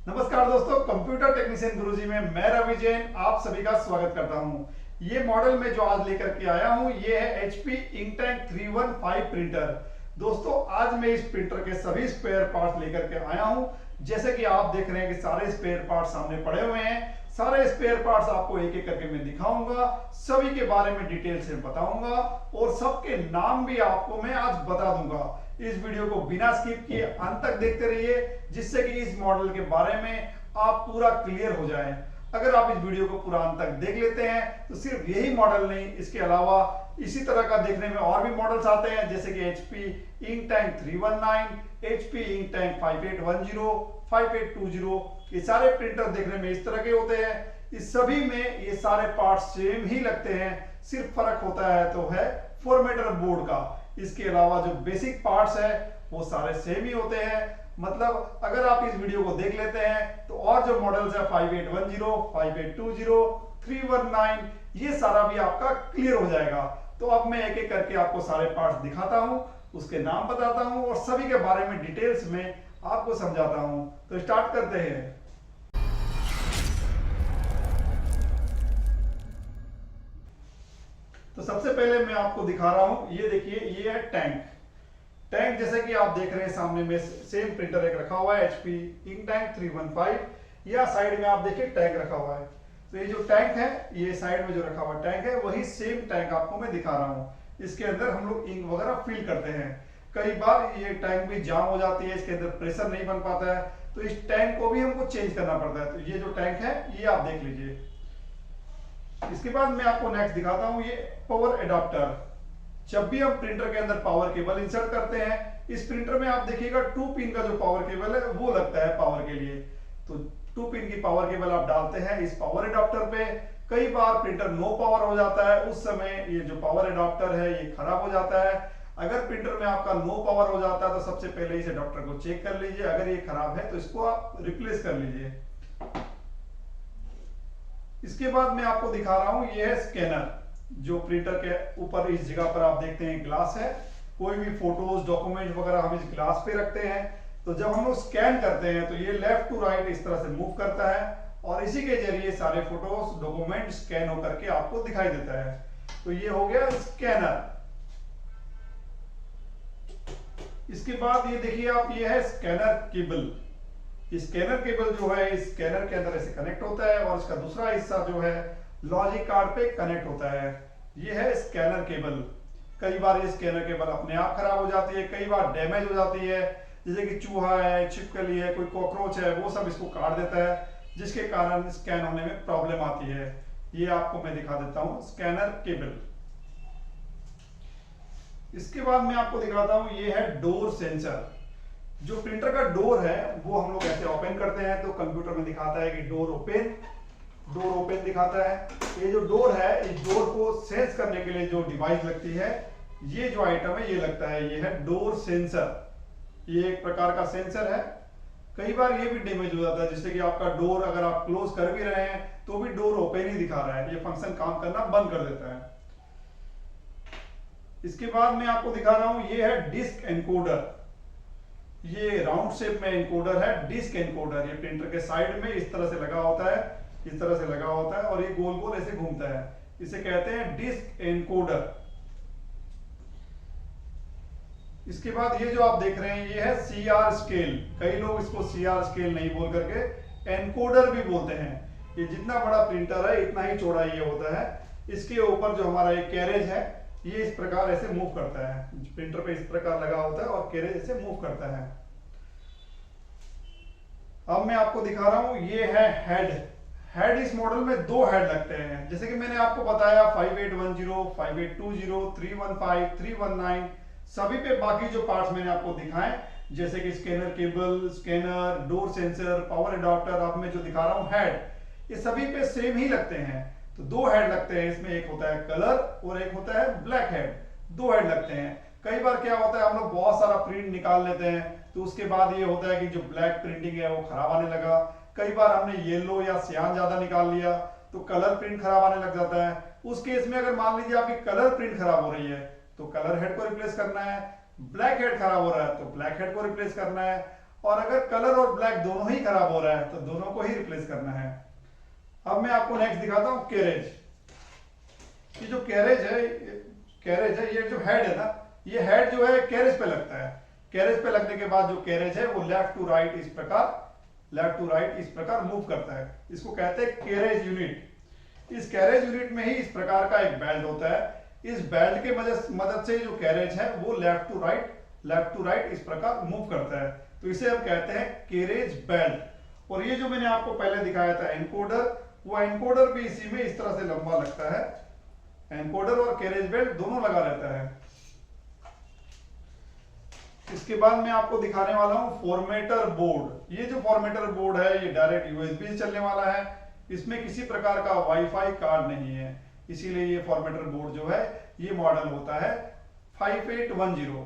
नमस्कार दोस्तों, computer technician गुरुजी में मैं रवि जैन आप सभी का स्वागत करता हूं। ये मॉडल में जो आज लेकर के आया हूं ये है HP इंकटैंक 315 प्रिंटर। दोस्तों आज मैं इस प्रिंटर के सभी स्पेयर पार्ट्स लेकर के आया हूं। जैसे कि आप देख रहे हैं कि सारे स्पेयर पार्ट्स सामने पड़े हुए हैं। सारे स्पेयर पार्ट्स आपको एक एक करके मैं दिखाऊंगा, सभी के बारे में डिटेल से बताऊंगा और सबके नाम भी आपको मैं आज बता दूंगा। इस वीडियो को बिना स्किप किए अंत तक देखते रहिए, जिससे कि इस मॉडल के बारे में आप पूरा क्लियर हो जाए। अगर आप इस वीडियो को पूरा अंत तक देख लेते हैं तो सिर्फ यही मॉडल नहीं, इसके अलावा इसी तरह का देखने में और भी मॉडल्स आते हैं, जैसे कि HP इंकटैंक 319, HP इंकटैंक 5810, 5820। ये सारे प्रिंटर देखने में इस तरह के होते हैं। इस सभी में ये सारे पार्ट्स सेम ही लगते हैं, सिर्फ फर्क होता है तो है फॉर्मेटर बोर्ड का। इसके अलावा जो बेसिक पार्ट्स है वो सारे सेम ही होते हैं। मतलब अगर आप इस वीडियो को देख लेते हैं तो और जो मॉडल्स है 5810, 5820, 319 ये सारा भी आपका क्लियर हो जाएगा। तो अब मैं एक एक करके आपको सारे पार्ट्स दिखाता हूं, उसके नाम बताता हूं और सभी के बारे में डिटेल्स में आपको समझाता हूं। तो स्टार्ट करते हैं। तो सबसे पहले मैं आपको दिखा रहा हूं, ये देखिए ये है टैंक। जैसे कि आप देख रहे हैं सामने में सेम प्रिंटर एक रखा हुआ है HP इंकटैंक 315। या साइड में आप देखिए टैंक रखा हुआ है। तो ये जो टैंक है, ये साइड में जो रखा हुआ टैंक है वही सेम टैंक आपको मैं दिखा रहा हूं। इसके अंदर हम लोग इंक वगैरह फिल करते हैं। कई बार ये टैंक भी जाम हो जाती है, इसके अंदर प्रेशर नहीं बन पाता है, तो इस टैंक को भी हमको चेंज करना पड़ता है। तो ये जो टैंक है ये आप देख लीजिए। इसके बाद मैं आपको नेक्स्ट दिखाता हूं, ये पावर एडाप्टर। जब भी हम प्रिंटर के अंदर पावर केबल इंसर्ट करते हैं, इस प्रिंटर में आप देखिएगा 2 पिन का जो पावर केबल है वो लगता है पावर के लिए। तो 2 पिन की पावर केबल आप डालते हैं इस पावर एडाप्टर पे। कई बार प्रिंटर नो पावर हो जाता है, उस समय ये जो पावर एडाप्टर है ये खराब हो जाता है। अगर प्रिंटर में आपका नो पावर हो जाता है तो सबसे पहले इस एडाप्टर को चेक कर लीजिए। अगर ये खराब है तो इसको आप रिप्लेस कर लीजिए। इसके बाद मैं आपको दिखा रहा हूं, ये है स्कैनर। जो प्रिंटर के ऊपर इस जगह पर आप देखते हैं ग्लास है। कोई भी फोटोज डॉक्यूमेंट वगैरह हम इस ग्लास पे रखते हैं। तो जब हम लोग स्कैन करते हैं तो ये लेफ्ट टू राइट इस तरह से मूव करता है और इसी के जरिए सारे फोटोज डॉक्यूमेंट स्कैन होकर के आपको दिखाई देता है। तो ये हो गया स्कैनर। इसके बाद ये देखिए आप, ये है स्कैनर केबल। स्कैनर केबल जो है इस स्कैनर के अंदर ऐसे कनेक्ट होता है और इसका दूसरा हिस्सा जो है लॉजिक कार्ड पे कनेक्ट होता है। ये है स्कैनर केबल। कई बार ये स्कैनर केबल अपने आप खराब हो जाती है, कई बार डैमेज हो जाती है। जैसे कि चूहा है, छिपकली है, कोई कॉकरोच है, वो सब इसको काट देता है, जिसके कारण स्कैन होने में प्रॉब्लम आती है। ये आपको मैं दिखा देता हूं स्कैनर केबल। इसके बाद मैं आपको दिखाता हूं, ये है डोर सेंसर। जो प्रिंटर का डोर है वो हम लोग ऐसे ओपन करते हैं तो कंप्यूटर में दिखाता है कि डोर ओपन दिखाता है। ये जो डोर है, इस डोर को सेंस करने के लिए जो डिवाइस लगती है, ये जो आइटम है ये लगता है, ये है डोर सेंसर। ये एक प्रकार का सेंसर है। कई बार ये भी डैमेज हो जाता है, जिससे कि आपका डोर अगर आप क्लोज कर भी रहे हैं तो भी डोर ओपन ही दिखा रहा है, ये फंक्शन काम करना बंद कर देता है। इसके बाद मैं आपको दिखा रहा हूं, ये है डिस्क एनकोडर। ये राउंड शेप में एनकोडर है, डिस्क एनकोडर। ये प्रिंटर के साइड में इस तरह से लगा होता है, इस तरह से लगा होता है और ये गोल गोल ऐसे घूमता है। इसे कहते हैं डिस्क एनकोडर। इसके बाद ये जो आप देख रहे हैं ये है CR स्केल। कई लोग इसको CR स्केल नहीं बोल करके एनकोडर भी बोलते हैं। ये जितना बड़ा प्रिंटर है इतना ही चौड़ा ये होता है। इसके ऊपर जो हमारा एक कैरेज है ये इस प्रकार ऐसे मूव करता है। प्रिंटर पे इस प्रकार लगा होता है और कैरेज ऐसे मूव करता है। अब मैं आपको दिखा रहा हूं, ये है हेड। इस मॉडल में 2 हेड लगते हैं। जैसे कि मैंने आपको बताया 5810, 5820, 315, 319 सभी पे बाकी जो पार्ट्स मैंने आपको दिखाए, जैसे कि scanner cable, scanner, door sensor, power adapter, अब मैं जो दिखा रहा हूं हेड, ये सभी पे सेम ही लगते हैं। तो 2 हेड लगते हैं इसमें, एक होता है कलर और एक होता है ब्लैक हेड। 2 हेड लगते हैं। कई बार क्या होता है, हम लोग बहुत सारा प्रिंट निकाल लेते हैं तो उसके बाद ये होता है कि जो ब्लैक प्रिंटिंग है वो खराब आने लगा। कई बार हमने येलो या सियान ज्यादा निकाल लिया तो कलर प्रिंट खराब आने लग जाता है। उस केस में अगर मान लीजिए आपकी कलर प्रिंट खराब हो रही है तो कलर हेड को रिप्लेस करना है। ब्लैक हेड खराब हो रहा है तो ब्लैक हेड को रिप्लेस करना है। और अगर कलर और ब्लैक दोनों ही खराब हो रहा है तो दोनों को ही रिप्लेस करना है। अब मैं आपको नेक्स्ट दिखाता हूं कैरेज। ये जो कैरेज है ये जो हेड है ना, ये हेड जो है कैरेज पे लगता है। कैरेज पे लगने के बाद जो कैरेज है वो लेफ्ट टू राइट इस प्रकार मूव करता है। इसको कहते हैं कैरेज यूनिट। इस कैरेज यूनिट में ही इस प्रकार का एक बेल्ट होता है। इस बेल्ट के मदद से जो कैरेज है वो लेफ्ट टू राइट इस प्रकार मूव करता है, तो इसे हम कहते हैं कैरेज बेल्ट। और ये जो मैंने आपको पहले दिखाया था एनकोडर, वो एनकोडर भी इसी में इस तरह से लंबा लगता है। एनकोडर और कैरेज बेल्ट दोनों लगा रहता है। इसके बाद मैं आपको दिखाने वाला हूं फॉर्मेटर बोर्ड। ये जो फॉर्मेटर बोर्ड है ये डायरेक्ट यूएसबी से चलने वाला है। इसमें किसी प्रकार का वाईफाई कार्ड नहीं है, इसीलिए ये फॉर्मेटर बोर्ड जो है ये मॉडल होता है 5810।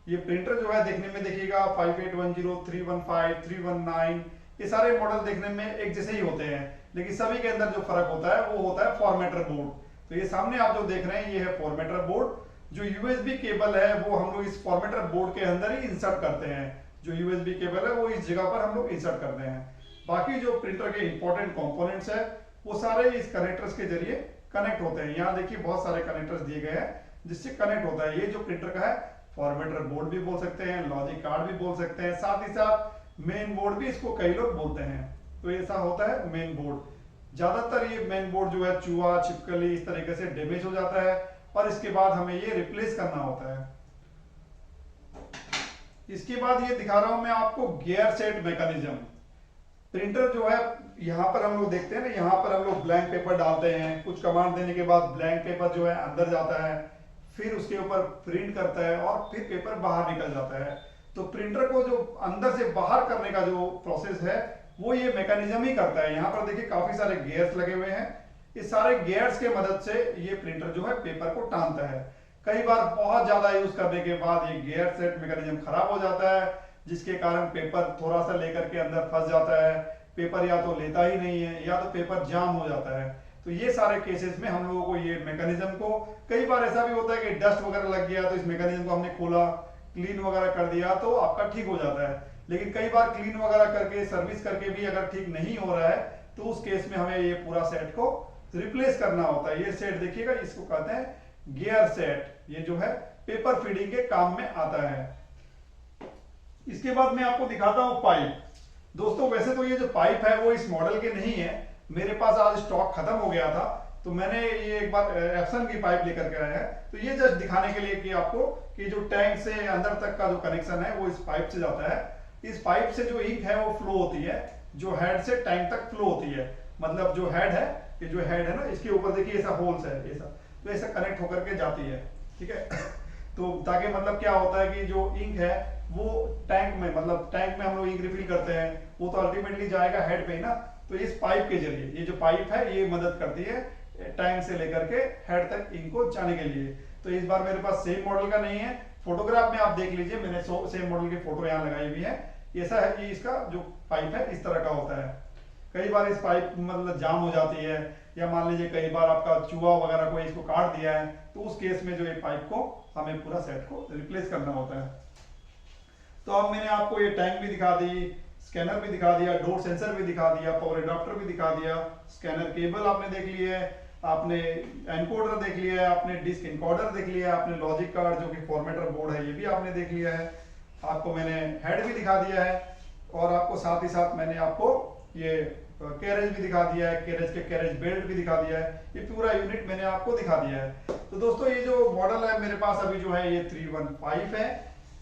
ये प्रिंटर जो है देखने में देखिएगा 5810, 315, 319, ये सारे मॉडल देखने में एक जैसे ही होते हैं, लेकिन सभी के अंदर जो फर्क होता है वो होता है फॉर्मेटर बोर्ड। तो ये सामने आप जो देख रहे हैं ये है फॉर्मेटर बोर्ड। जो यूएसबी केबल है वो हम लोग इस फॉर्मेटर बोर्ड के अंदर ही इंसर्ट करते हैं। जो यूएसबी केबल है वो इस जगह पर हम लोग इंसर्ट करते हैं। बाकी जो प्रिंटर के इंपॉर्टेंट कंपोनेंट्स है वो सारे इस कनेक्टर्स के जरिए कनेक्ट होते हैं। यहाँ देखिए बहुत सारे कनेक्टर्स दिए गए हैं जिससे कनेक्ट होता है। ये जो प्रिंटर का है फॉर्मेटर बोर्ड भी बोल सकते हैं, लॉजिक कार्ड भी बोल सकते हैं, साथ ही साथ मेन बोर्ड भी इसको कई लोग बोलते हैं। तो ऐसा होता है मेन बोर्ड। ज्यादातर ये मेन बोर्ड जो है चूहा छिपकली इस तरीके से डैमेज हो जाता है और इसके बाद हमें ये रिप्लेस करना होता है। इसके बाद ये दिखा रहा हूं मैं आपको गियर सेट मैकेनिज्म। प्रिंटर जो है यहाँ पर हम लोग देखते हैं ना, यहाँ पर हम लोग ब्लैंक पेपर डालते हैं। कुछ कमांड देने के बाद ब्लैंक पेपर जो है अंदर जाता है, फिर उसके ऊपर प्रिंट करता है और फिर पेपर बाहर निकल जाता है। तो प्रिंटर को जो अंदर से बाहर करने का जो प्रोसेस है वो ये मैकेनिज्म ही करता है। यहाँ पर देखिए काफी सारे गियर्स लगे हुए हैं। इस सारे गियर्स के मदद से ये प्रिंटर जो है पेपर को टानता है। कई बार बहुत ज्यादा यूज करने के बाद ये गियर सेट मैकेनिज्म खराब हो जाता है, जिसके कारण पेपर थोड़ा सा लेकर के अंदर फंस जाता है। पेपर या तो लेता ही नहीं है या तो पेपर जाम हो जाता है। तो ये सारे केसेस में हम लोगों को ये मैकेनिज्म को, कई बार ऐसा भी होता है कि डस्ट वगैरह लग गया तो इस मैकेनिज्म को हमने खोला, क्लीन वगैरह कर दिया तो आपका ठीक हो जाता है। लेकिन कई बार क्लीन वगैरह करके सर्विस करके भी अगर ठीक नहीं हो रहा है तो उस केस में हमें ये पूरा सेट को रिप्लेस करना होता है। ये सेट देखिएगा, इसको कहते हैं गियर सेट। ये जो है पेपर फीडिंग के काम में आता है। इसके बाद मैं आपको दिखाता हूं पाइप। दोस्तों वैसे तो ये जो पाइप है वो इस मॉडल के नहीं है, मेरे पास आज स्टॉक खत्म हो गया था तो मैंने ये एक बार एप्सन की पाइप लेकर के आया है। तो ये जस्ट दिखाने के लिए कि आपको कि जो टैंक से अंदर तक का जो कनेक्शन है वो इस पाइप से जाता है। इस पाइप से जो इंक है वो फ्लो होती है, जो हेड से टैंक तक फ्लो होती है। मतलब जो हेड है, ये जो हेड है ना, इसके ऊपर देखिए ऐसा होल्स है, ऐसा तो ऐसा कनेक्ट होकर के जाती है, ठीक है। तो ताकि मतलब क्या होता है कि जो इंक है वो टैंक में, मतलब टैंक में हम लोग इंक रिफिल करते हैं, वो तो अल्टीमेटली जाएगा हेड पे ही ना। तो इस पाइप के जरिए, ये जो पाइप है ये मदद करती है टैंक से लेकर के हेड तक इंक को जाने के लिए। तो इस बार मेरे पास सेम मॉडल का नहीं है, फोटोग्राफ में आप देख लीजिए, मैंने सेम मॉडल की फोटो यहाँ लगाई हुई है। ऐसा है कि इसका जो पाइप है इस तरह का होता है। कई बार इस पाइप मतलब जाम हो जाती है, या मान लीजिए कई बार आपका चूहा वगैरह कोई इसको काट दिया है, तो उस केस में जो ये पाइप को हमें पूरा सेट को रिप्लेस करना होता है। तो अब मैंने आपको ये टैंक भी दिखा दी, स्कैनर भी दिखा दिया, डोर सेंसर भी दिखा दिया, पावर एडाप्टर भी दिखा दिया, स्कैनर केबल आपने देख लिया है, आपने एनकोडर देख लिया है, आपने डिस्क इनकोडर देख लिया है, आपने लॉजिक कार्ड जो कि फॉर्मेटर बोर्ड है ये भी आपने देख लिया है, आपको मैंने हेड भी दिखा दिया है, और आपको साथ ही साथ मैंने आपको ये कैरेज भी दिखा दिया है, कैरेज के कैरेज बेल्ट भी दिखा दिया है। ये पूरा यूनिट मैंने आपको दिखा दिया है। तो दोस्तों ये जो मॉडल है मेरे पास अभी जो है ये 315 है।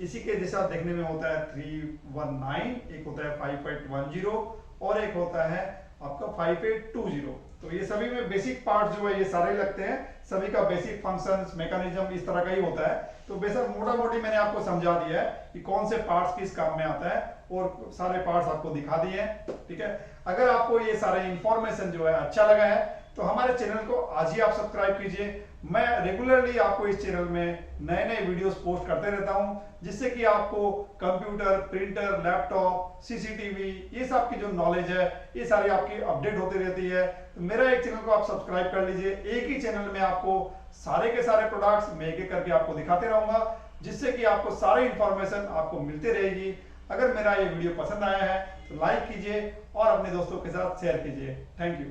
इसी के जैसा देखने में होता है 319, एक होता है 5810 और एक होता है आपका 5820। तो ये सभी में बेसिक पार्ट जो है ये सारे लगते हैं, सभी का बेसिक फंक्शंस मैकेनिज्म इस तरह का ही होता है। तो बेशक मोटा मोटी मैंने आपको समझा दिया है कि कौन से पार्ट्स किस काम में आता है, और सारे पार्ट्स आपको दिखा दिए हैं, ठीक है। अगर आपको ये सारे इंफॉर्मेशन जो है अच्छा लगा है तो हमारे चैनल को आज ही आप सब्सक्राइब कीजिए। मैं रेगुलरली आपको इस चैनल में नए नए वीडियोस पोस्ट करते रहता हूं, जिससे कि आपको कंप्यूटर, प्रिंटर, लैपटॉप, सीसीटीवी, ये सब की जो नॉलेज है ये सारी आपकी अपडेट होती रहती है। तो मेरा एक चैनल को आप सब्सक्राइब कर लीजिए। एक ही चैनल में आपको सारे के सारे प्रोडक्ट्स मैं एक एक करके आपको दिखाते रहूंगा, जिससे कि आपको सारी इंफॉर्मेशन आपको मिलती रहेगी। अगर मेरा ये वीडियो पसंद आया है तो लाइक कीजिए और अपने दोस्तों के साथ शेयर कीजिए। Thank you.